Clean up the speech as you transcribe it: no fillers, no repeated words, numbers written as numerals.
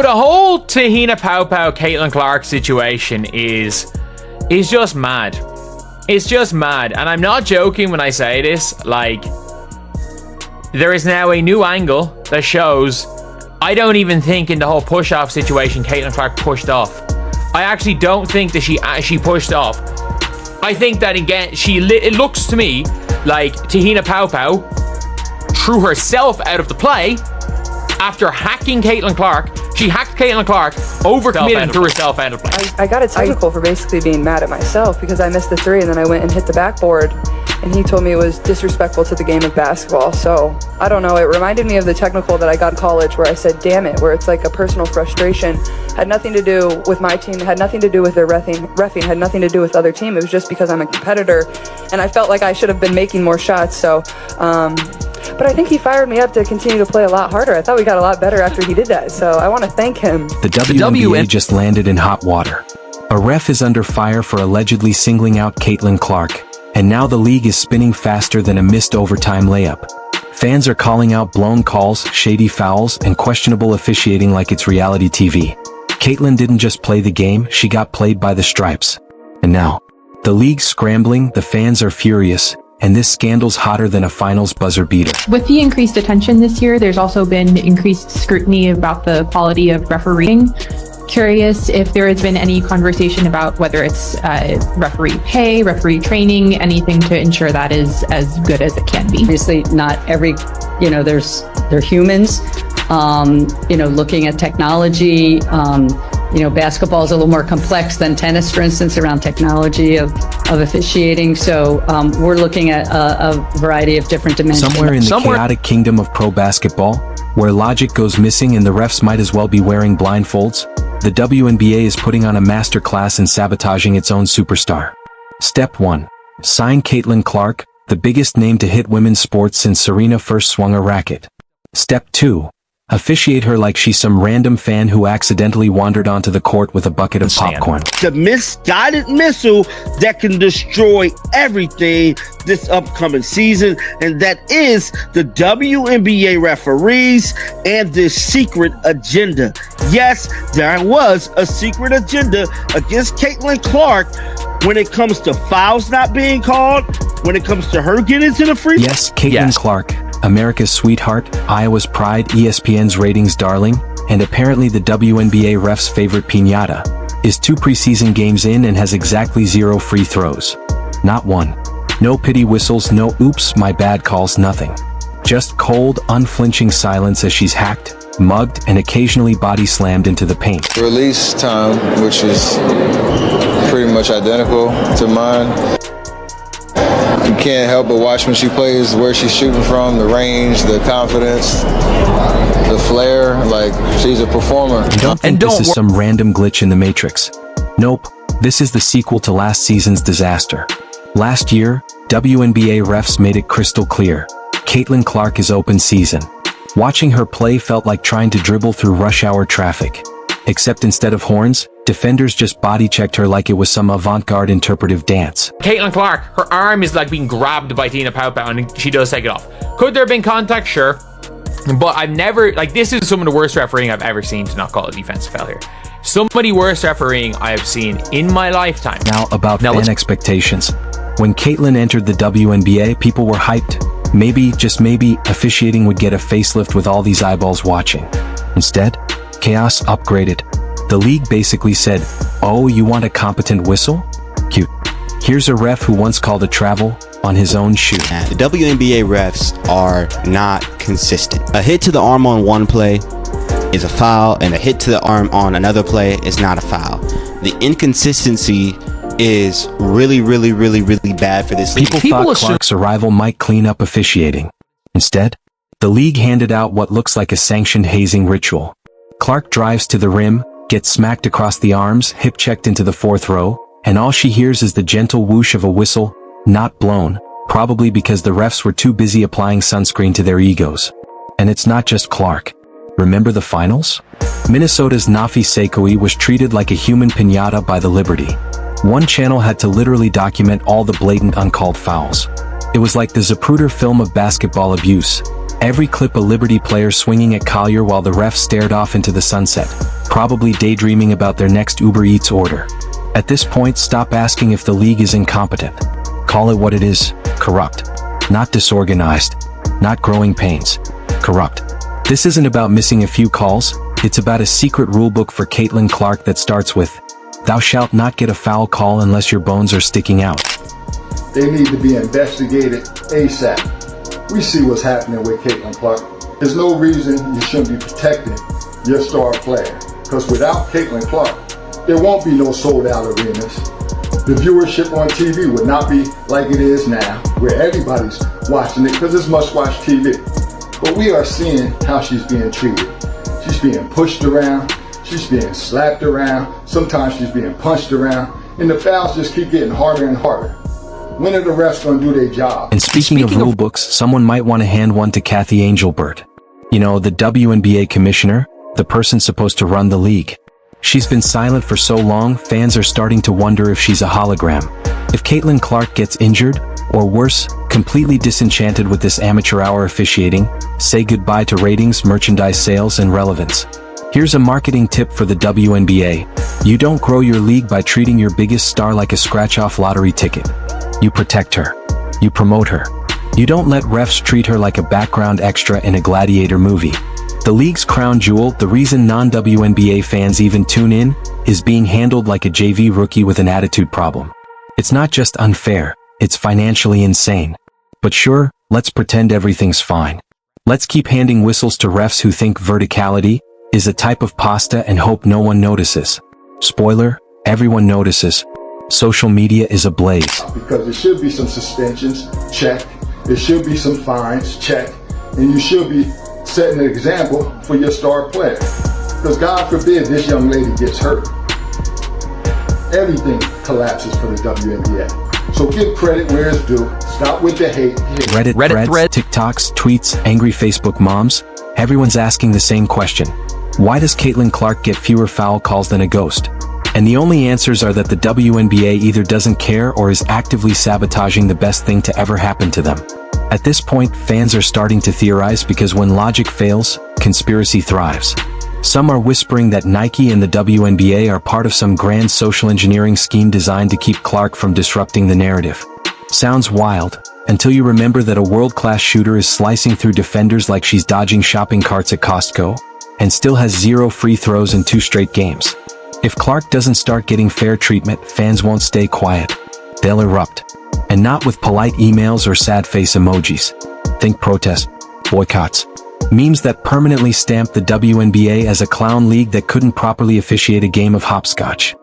The whole Tahina Paopao Caitlin Clark situation is just mad. It's just mad, and I'm not joking when I say this. Like, there is now a new angle that shows I don't even think in the whole push-off situation Caitlin Clark pushed off. I actually don't think that she pushed off. I think that, again, it looks to me like Tahina Paopao threw herself out of the play after hacking Caitlin Clark. She hacked Caitlin Clark, overcommitted, and threw herself out of play. I got a technical for basically being mad at myself because I missed the three and then I went and hit the backboard, and he told me it was disrespectful to the game of basketball. So I don't know, it reminded me of the technical that I got in college where I said damn it, where it's like a personal frustration. Had nothing to do with my team, had nothing to do with their reffing, had nothing to do with the other team. It was just because I'm a competitor and I felt like I should have been making more shots. So but I think he fired me up to continue to play a lot harder. I thought we got a lot better after he did that, so I want to thank him. The WNBA just landed in hot water. A ref is under fire for allegedly singling out Caitlin Clark, and now the league is spinning faster than a missed overtime layup. Fans are calling out blown calls, shady fouls, and questionable officiating like it's reality TV. Caitlin didn't just play the game, she got played by the stripes. And now, the league's scrambling, the fans are furious, and this scandal's hotter than a finals buzzer beater. With the increased attention this year, there's also been increased scrutiny about the quality of refereeing. Curious if there has been any conversation about whether it's referee pay, referee training, anything to ensure that is as good as it can be. Obviously, not every, they're humans, looking at technology. Basketball is a little more complex than tennis, for instance, around technology of officiating. So we're looking at a variety of different dimensions. Somewhere in the chaotic kingdom of pro basketball, where logic goes missing and the refs might as well be wearing blindfolds, the WNBA is putting on a masterclass in sabotaging its own superstar. Step 1. Sign Caitlin Clark, the biggest name to hit women's sports since Serena first swung a racket. Step 2. Officiate her like she's some random fan who accidentally wandered onto the court with a bucket of popcorn. The misguided missile that can destroy everything this upcoming season, and that is the WNBA referees and this secret agenda. Yes, there was a secret agenda against Caitlin Clark when it comes to fouls not being called, when it comes to her getting to the free. Yes, Caitlin Clark, America's sweetheart, Iowa's pride, ESPN's ratings darling, and apparently the WNBA ref's favorite piñata, is 2 preseason games in and has exactly 0 free throws. Not one. No pity whistles, no oops, my bad calls, nothing. Just cold, unflinching silence as she's hacked, mugged, and occasionally body slammed into the paint. Release time, which is pretty much identical to mine. You can't help but watch when she plays, where she's shooting from, the range, the confidence, the flair. Like, she's a performer. Don't think this is some random glitch in the Matrix. Nope, this is the sequel to last season's disaster. Last year, WNBA refs made it crystal clear. Caitlin Clark is open season. Watching her play felt like trying to dribble through rush hour traffic. Except instead of horns, defenders just body-checked her like it was some avant-garde interpretive dance. Caitlin Clark, her arm is like being grabbed by Tahina Paopao and she does take it off. Could there have been contact? Sure. But I've never, this is some of the worst refereeing I've ever seen, to not call it defensive foul here. Some of the worst refereeing I have seen in my lifetime. Now about fan expectations. When Caitlin entered the WNBA, people were hyped. Maybe, just maybe, officiating would get a facelift with all these eyeballs watching. Instead, chaos upgraded. The league basically said, oh, you want a competent whistle? Cute. Here's a ref who once called a travel on his own shoe. The WNBA refs are not consistent. A hit to the arm on one play is a foul, and a hit to the arm on another play is not a foul. The inconsistency is really bad for this league. People thought Clark's arrival might clean up officiating. Instead, the league handed out what looks like a sanctioned hazing ritual. Clark drives to the rim, gets smacked across the arms, hip-checked into the 4th row, and all she hears is the gentle whoosh of a whistle, not blown, probably because the refs were too busy applying sunscreen to their egos. And it's not just Clark. Remember the finals? Minnesota's Nafi Sekoe was treated like a human piñata by the Liberty. One channel had to literally document all the blatant uncalled fouls. It was like the Zapruder film of basketball abuse. Every clip a Liberty player swinging at Collier while the ref stared off into the sunset, probably daydreaming about their next Uber Eats order. At this point, stop asking if the league is incompetent. Call it what it is, corrupt. Not disorganized. Not growing pains. Corrupt. This isn't about missing a few calls, it's about a secret rulebook for Caitlin Clark that starts with, "Thou shalt not get a foul call unless your bones are sticking out." They need to be investigated ASAP. We see what's happening with Caitlin Clark. There's no reason you shouldn't be protecting your star player. Because without Caitlin Clark, there won't be no sold-out arenas. The viewership on TV would not be like it is now, where everybody's watching it because it's must-watch TV. But we are seeing how she's being treated. She's being pushed around. She's being slapped around. Sometimes she's being punched around. And the fouls just keep getting harder and harder. When are the refs going to do their job? And speaking of rule books, someone might want to hand one to Kathy Angelbert. You know, the WNBA commissioner, the person supposed to run the league. She's been silent for so long, fans are starting to wonder if she's a hologram. If Caitlin Clark gets injured, or worse, completely disenchanted with this amateur hour officiating, say goodbye to ratings, merchandise sales, and relevance. Here's a marketing tip for the WNBA. You don't grow your league by treating your biggest star like a scratch-off lottery ticket. You protect her. You promote her. You don't let refs treat her like a background extra in a gladiator movie. The league's crown jewel, the reason non-WNBA fans even tune in, is being handled like a JV rookie with an attitude problem. It's not just unfair, it's financially insane. But sure, let's pretend everything's fine. Let's keep handing whistles to refs who think verticality is a type of pasta and hope no one notices. Spoiler, everyone notices. Social media is ablaze. Because there should be some suspensions, check. There should be some fines, check. And you should be setting an example for your star player. Because God forbid this young lady gets hurt. Everything collapses for the WNBA. So give credit where it's due. Stop with the hate. Reddit threads, TikToks, tweets, angry Facebook moms. Everyone's asking the same question. Why does Caitlin Clark get fewer foul calls than a ghost? And the only answers are that the WNBA either doesn't care or is actively sabotaging the best thing to ever happen to them. At this point, fans are starting to theorize because when logic fails, conspiracy thrives. Some are whispering that Nike and the WNBA are part of some grand social engineering scheme designed to keep Clark from disrupting the narrative. Sounds wild, until you remember that a world-class shooter is slicing through defenders like she's dodging shopping carts at Costco, and still has 0 free throws in 2 straight games. If Clark doesn't start getting fair treatment, fans won't stay quiet. They'll erupt. And not with polite emails or sad face emojis. Think protest, boycotts, memes that permanently stamp the WNBA as a clown league that couldn't properly officiate a game of hopscotch.